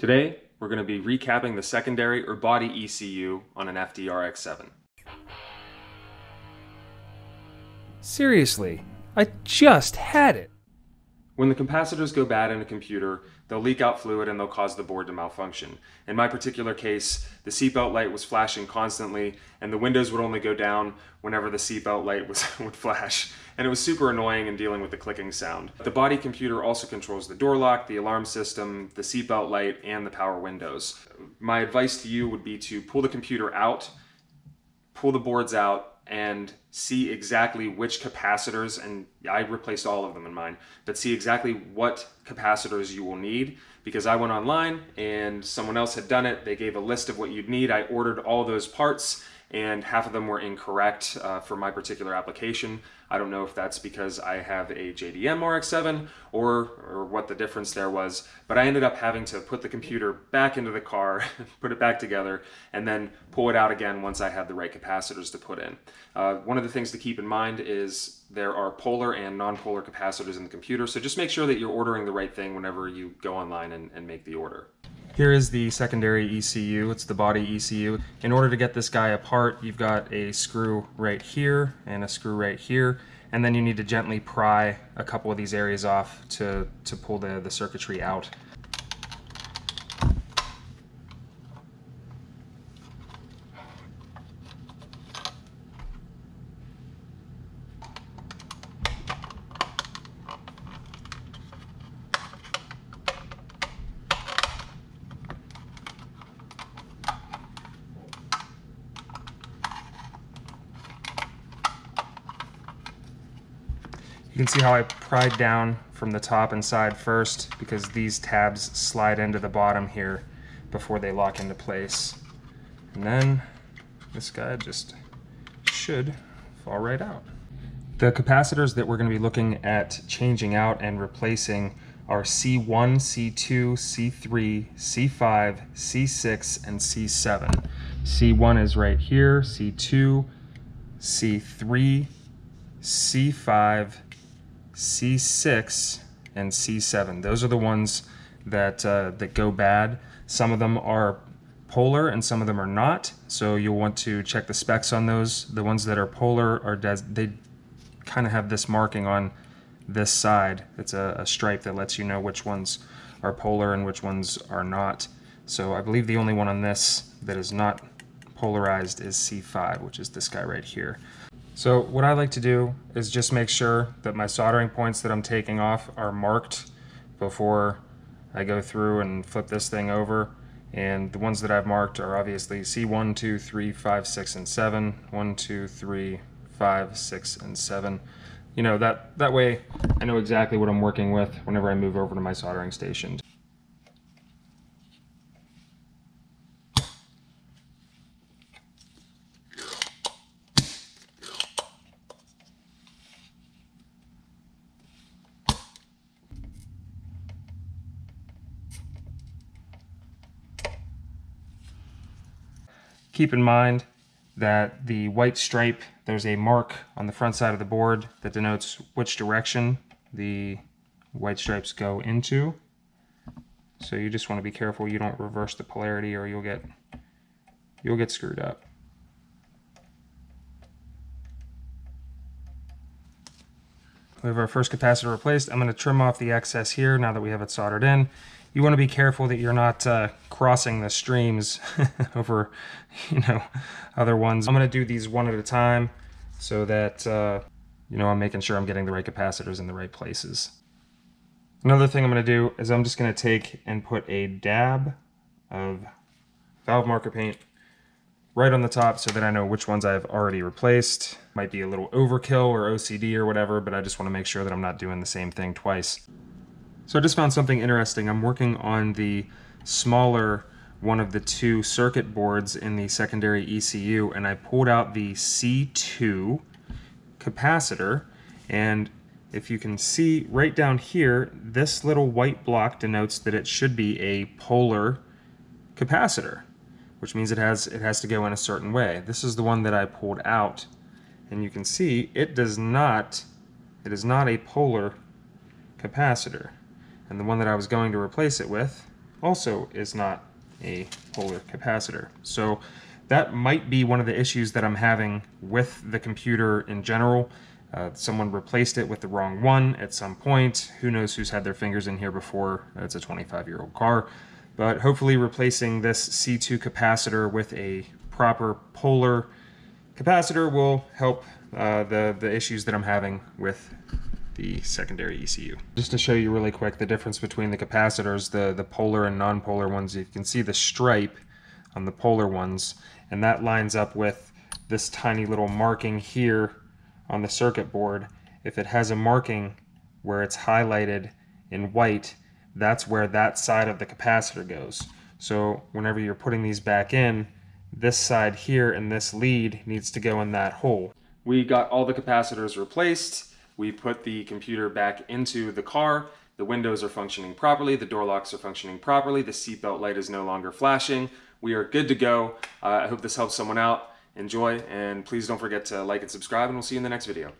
Today, we're going to be recapping the secondary or body ECU on an FD Rx-7. Seriously, I just had it. When the capacitors go bad in a computer, they'll leak out fluid and they'll cause the board to malfunction. In my particular case, the seatbelt light was flashing constantly and the windows would only go down whenever the seatbelt light would flash. And it was super annoying in dealing with the clicking sound. The body computer also controls the door lock, the alarm system, the seatbelt light, and the power windows. My advice to you would be to pull the computer out, pull the boards out, and see exactly which capacitors, and I replaced all of them in mine, but see exactly what capacitors you will need, because I went online and someone else had done it. They gave a list of what you'd need. I ordered all those parts and half of them were incorrect for my particular application. I don't know if that's because I have a JDM Rx-7 or what the difference there was, but I ended up having to put the computer back into the car, put it back together, and then pull it out again once I had the right capacitors to put in. One of the things to keep in mind is there are polar and non-polar capacitors in the computer, so just make sure that you're ordering the right thing whenever you go online and make the order. Here is the secondary ECU, it's the body ECU. In order to get this guy apart, you've got a screw right here and a screw right here, and then you need to gently pry a couple of these areas off to pull the circuitry out. You can see how I pried down from the top and side first because these tabs slide into the bottom here before they lock into place. And then this guy just should fall right out. The capacitors that we're going to be looking at changing out and replacing are C1, C2, C3, C5, C6, and C7. C1 is right here, C2, C3, C5, C6, and C7. Those are the ones that go bad. Some of them are polar and some of them are not, so you'll want to check the specs on those. The ones that are polar they kind of have this marking on this side. It's a stripe that lets you know which ones are polar and which ones are not. So I believe the only one on this that is not polarized is C5, which is this guy right here. So what I like to do is just make sure that my soldering points that I'm taking off are marked before I go through and flip this thing over. And the ones that I've marked are obviously C1, 2, 3, 5, 6, and 7. 1, 2, 3, 5, 6, and 7. You know, that way I know exactly what I'm working with whenever I move over to my soldering station. Keep in mind that the white stripe, there's a mark on the front side of the board that denotes which direction the white stripes go into. So you just want to be careful you don't reverse the polarity or you'll get screwed up. We have our first capacitor replaced. I'm going to trim off the excess here now that we have it soldered in. You want to be careful that you're not crossing the streams over, other ones. I'm going to do these one at a time so that, I'm making sure I'm getting the right capacitors in the right places. Another thing I'm going to do is I'm just going to take and put a dab of valve marker paint right on the top so that I know which ones I've already replaced. Might be a little overkill or OCD or whatever, but I just want to make sure that I'm not doing the same thing twice. So I just found something interesting. I'm working on the smaller one of the two circuit boards in the secondary ECU, and I pulled out the C2 capacitor, and if you can see right down here, this little white block denotes that it should be a polar capacitor, which means it has to go in a certain way. This is the one that I pulled out, and you can see it is not a polar capacitor. And the one that I was going to replace it with also is not a polar capacitor. So that might be one of the issues that I'm having with the computer in general. Someone replaced it with the wrong one at some point. Who knows who's had their fingers in here before? It's a 25-year-old car. But hopefully replacing this C2 capacitor with a proper polar capacitor will help the issues that I'm having with the secondary ECU. Just to show you really quick the difference between the capacitors, the polar and non-polar ones, you can see the stripe on the polar ones, and that lines up with this tiny little marking here on the circuit board. If it has a marking where it's highlighted in white, that's where that side of the capacitor goes. So whenever you're putting these back in, this side here and this lead needs to go in that hole. We got all the capacitors replaced. We put the computer back into the car. The windows are functioning properly. The door locks are functioning properly. The seatbelt light is no longer flashing. We are good to go. I hope this helps someone out. Enjoy, and please don't forget to like and subscribe, and we'll see you in the next video.